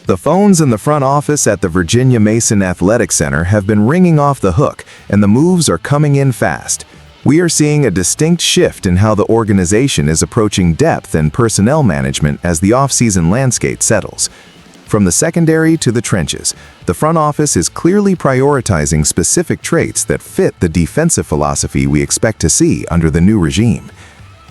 The phones in the front office at the Virginia Mason Athletic Center have been ringing off the hook, and the moves are coming in fast. We are seeing a distinct shift in how the organization is approaching depth and personnel management as the off-season landscape settles. From the secondary to the trenches, the front office is clearly prioritizing specific traits that fit the defensive philosophy we expect to see under the new regime.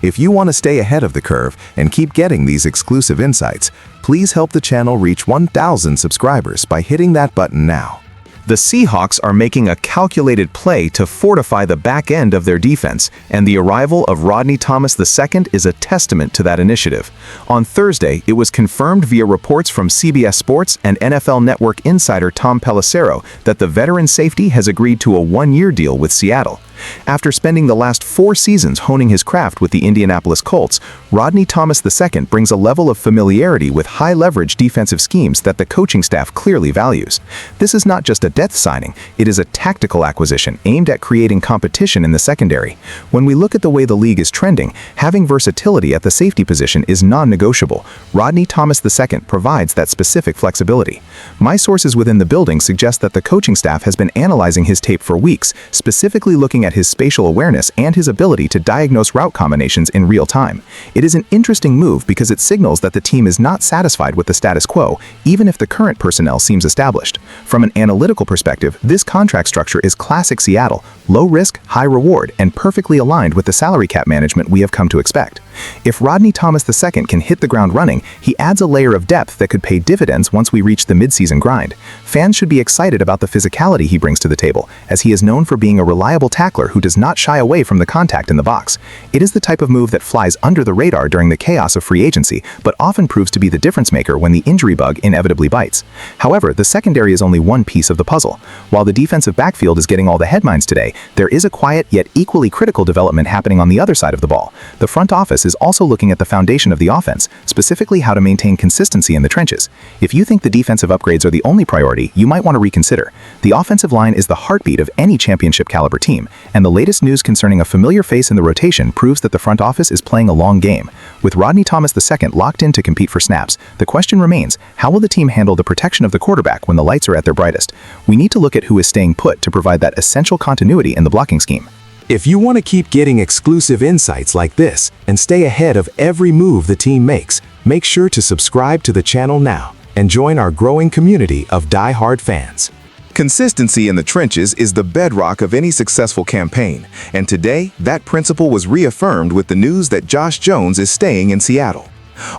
If you want to stay ahead of the curve and keep getting these exclusive insights, please help the channel reach 1,000 subscribers by hitting that button now. The Seahawks are making a calculated play to fortify the back end of their defense, and the arrival of Rodney Thomas II is a testament to that initiative. On Thursday, it was confirmed via reports from CBS Sports and NFL Network insider Tom Pelissero that the veteran safety has agreed to a one-year deal with Seattle. After spending the last 4 seasons honing his craft with the Indianapolis Colts, Rodney Thomas II brings a level of familiarity with high-leverage defensive schemes that the coaching staff clearly values. This is not just a depth signing, it is a tactical acquisition aimed at creating competition in the secondary. When we look at the way the league is trending, having versatility at the safety position is non-negotiable. Rodney Thomas II provides that specific flexibility. My sources within the building suggest that the coaching staff has been analyzing his tape for weeks, specifically looking at his spatial awareness and his ability to diagnose route combinations in real time. It is an interesting move because it signals that the team is not satisfied with the status quo, even if the current personnel seems established. From an analytical perspective, this contract structure is classic Seattle, low risk, high reward, and perfectly aligned with the salary cap management we have come to expect. If Rodney Thomas II can hit the ground running, he adds a layer of depth that could pay dividends once we reach the midseason grind. Fans should be excited about the physicality he brings to the table, as he is known for being a reliable tackler who does not shy away from the contact in the box. It is the type of move that flies under the radar during the chaos of free agency, but often proves to be the difference maker when the injury bug inevitably bites. However, the secondary is only one piece of the puzzle. While the defensive backfield is getting all the headlines today, there is a quiet yet equally critical development happening on the other side of the ball. The front office is also looking at the foundation of the offense, specifically how to maintain consistency in the trenches. If you think the defensive upgrades are the only priority, you might want to reconsider. The offensive line is the heartbeat of any championship caliber team, and the latest news concerning a familiar face in the rotation proves that the front office is playing a long game. With Rodney Thomas II locked in to compete for snaps, the question remains, how will the team handle the protection of the quarterback when the lights are at their brightest? We need to look at who is staying put to provide that essential continuity in the blocking scheme. If you want to keep getting exclusive insights like this and stay ahead of every move the team makes, make sure to subscribe to the channel now and join our growing community of die-hard fans. Consistency in the trenches is the bedrock of any successful campaign, and today, that principle was reaffirmed with the news that Josh Jones is staying in Seattle.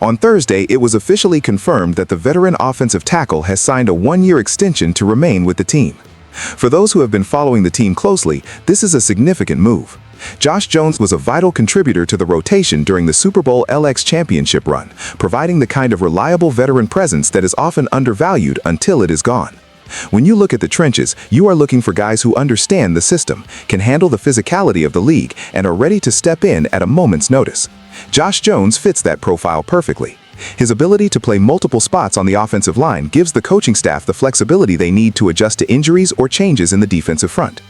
On Thursday, it was officially confirmed that the veteran offensive tackle has signed a one-year extension to remain with the team. For those who have been following the team closely, this is a significant move. Josh Jones was a vital contributor to the rotation during the Super Bowl LX championship run, providing the kind of reliable veteran presence that is often undervalued until it is gone. When you look at the trenches, you are looking for guys who understand the system, can handle the physicality of the league, and are ready to step in at a moment's notice. Josh Jones fits that profile perfectly. His ability to play multiple spots on the offensive line gives the coaching staff the flexibility they need to adjust to injuries or changes in the defensive front.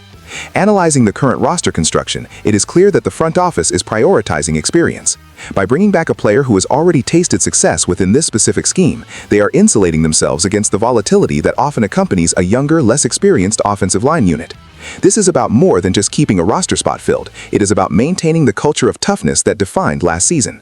Analyzing the current roster construction, it is clear that the front office is prioritizing experience. By bringing back a player who has already tasted success within this specific scheme, they are insulating themselves against the volatility that often accompanies a younger, less experienced offensive line unit. This is about more than just keeping a roster spot filled. It is about maintaining the culture of toughness that defined last season.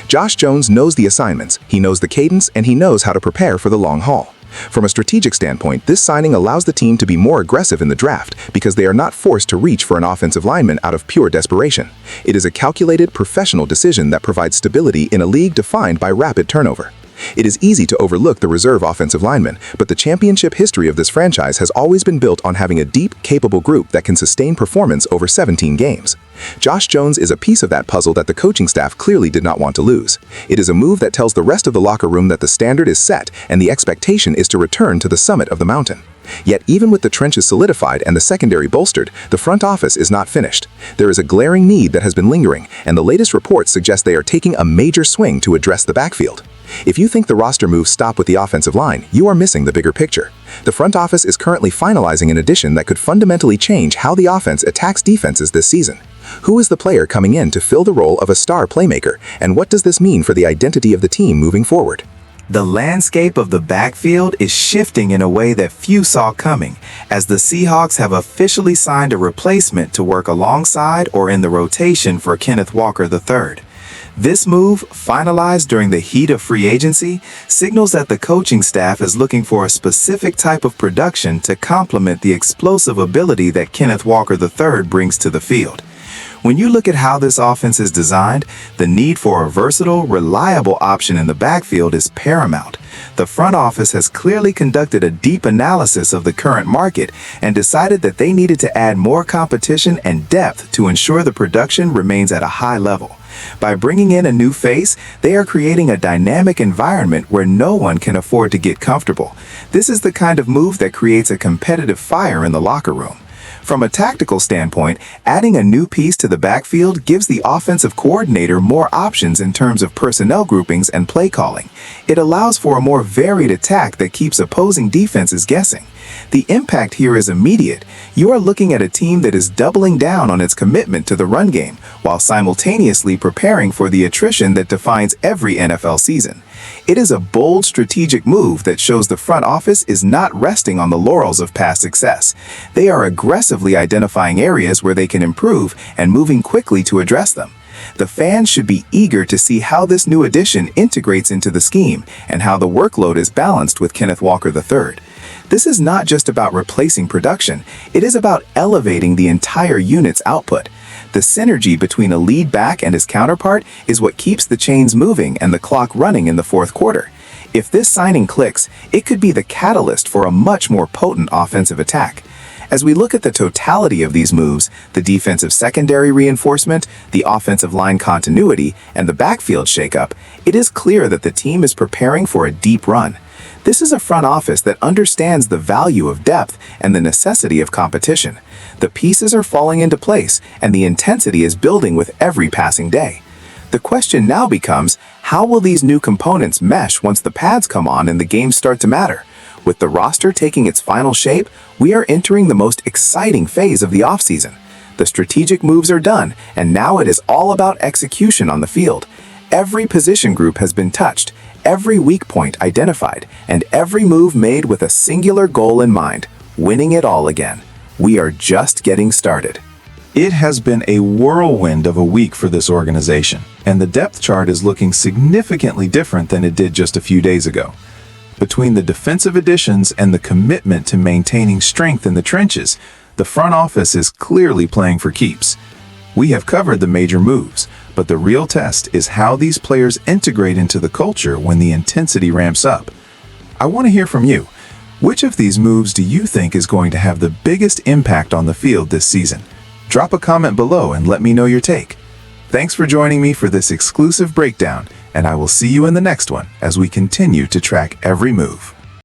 Josh Jones knows the assignments, he knows the cadence, and he knows how to prepare for the long haul. From a strategic standpoint, this signing allows the team to be more aggressive in the draft because they are not forced to reach for an offensive lineman out of pure desperation. It is a calculated, professional decision that provides stability in a league defined by rapid turnover. It is easy to overlook the reserve offensive linemen, but the championship history of this franchise has always been built on having a deep, capable group that can sustain performance over 17 games. Josh Jones is a piece of that puzzle that the coaching staff clearly did not want to lose. It is a move that tells the rest of the locker room that the standard is set and the expectation is to return to the summit of the mountain. Yet even with the trenches solidified and the secondary bolstered, the front office is not finished. There is a glaring need that has been lingering, and the latest reports suggest they are taking a major swing to address the backfield. If you think the roster moves stop with the offensive line, you are missing the bigger picture. The front office is currently finalizing an addition that could fundamentally change how the offense attacks defenses this season. Who is the player coming in to fill the role of a star playmaker, and what does this mean for the identity of the team moving forward? The landscape of the backfield is shifting in a way that few saw coming, as the Seahawks have officially signed a replacement to work alongside or in the rotation for Kenneth Walker III. This move, finalized during the heat of free agency, signals that the coaching staff is looking for a specific type of production to complement the explosive ability that Kenneth Walker III brings to the field. When you look at how this offense is designed, the need for a versatile, reliable option in the backfield is paramount. The front office has clearly conducted a deep analysis of the current market and decided that they needed to add more competition and depth to ensure the production remains at a high level. By bringing in a new face, they are creating a dynamic environment where no one can afford to get comfortable. This is the kind of move that creates a competitive fire in the locker room. From a tactical standpoint, adding a new piece to the backfield gives the offensive coordinator more options in terms of personnel groupings and play calling. It allows for a more varied attack that keeps opposing defenses guessing. The impact here is immediate. You are looking at a team that is doubling down on its commitment to the run game, while simultaneously preparing for the attrition that defines every NFL season. It is a bold strategic move that shows the front office is not resting on the laurels of past success. They are aggressively identifying areas where they can improve and moving quickly to address them. The fans should be eager to see how this new addition integrates into the scheme and how the workload is balanced with Kenneth Walker III. This is not just about replacing production, it is about elevating the entire unit's output. The synergy between a lead back and his counterpart is what keeps the chains moving and the clock running in the fourth quarter. If this signing clicks, it could be the catalyst for a much more potent offensive attack. As we look at the totality of these moves, the defensive secondary reinforcement, the offensive line continuity, and the backfield shakeup, it is clear that the team is preparing for a deep run. This is a front office that understands the value of depth and the necessity of competition. The pieces are falling into place, and the intensity is building with every passing day. The question now becomes, how will these new components mesh once the pads come on and the games start to matter? With the roster taking its final shape, we are entering the most exciting phase of the offseason. The strategic moves are done, and now it is all about execution on the field. Every position group has been touched, every weak point identified, and every move made with a singular goal in mind: winning it all again. We are just getting started. It has been a whirlwind of a week for this organization, and the depth chart is looking significantly different than it did just a few days ago. Between the defensive additions and the commitment to maintaining strength in the trenches, the front office is clearly playing for keeps. We have covered the major moves, but the real test is how these players integrate into the culture when the intensity ramps up. I want to hear from you. Which of these moves do you think is going to have the biggest impact on the field this season? Drop a comment below and let me know your take. Thanks for joining me for this exclusive breakdown, and I will see you in the next one as we continue to track every move.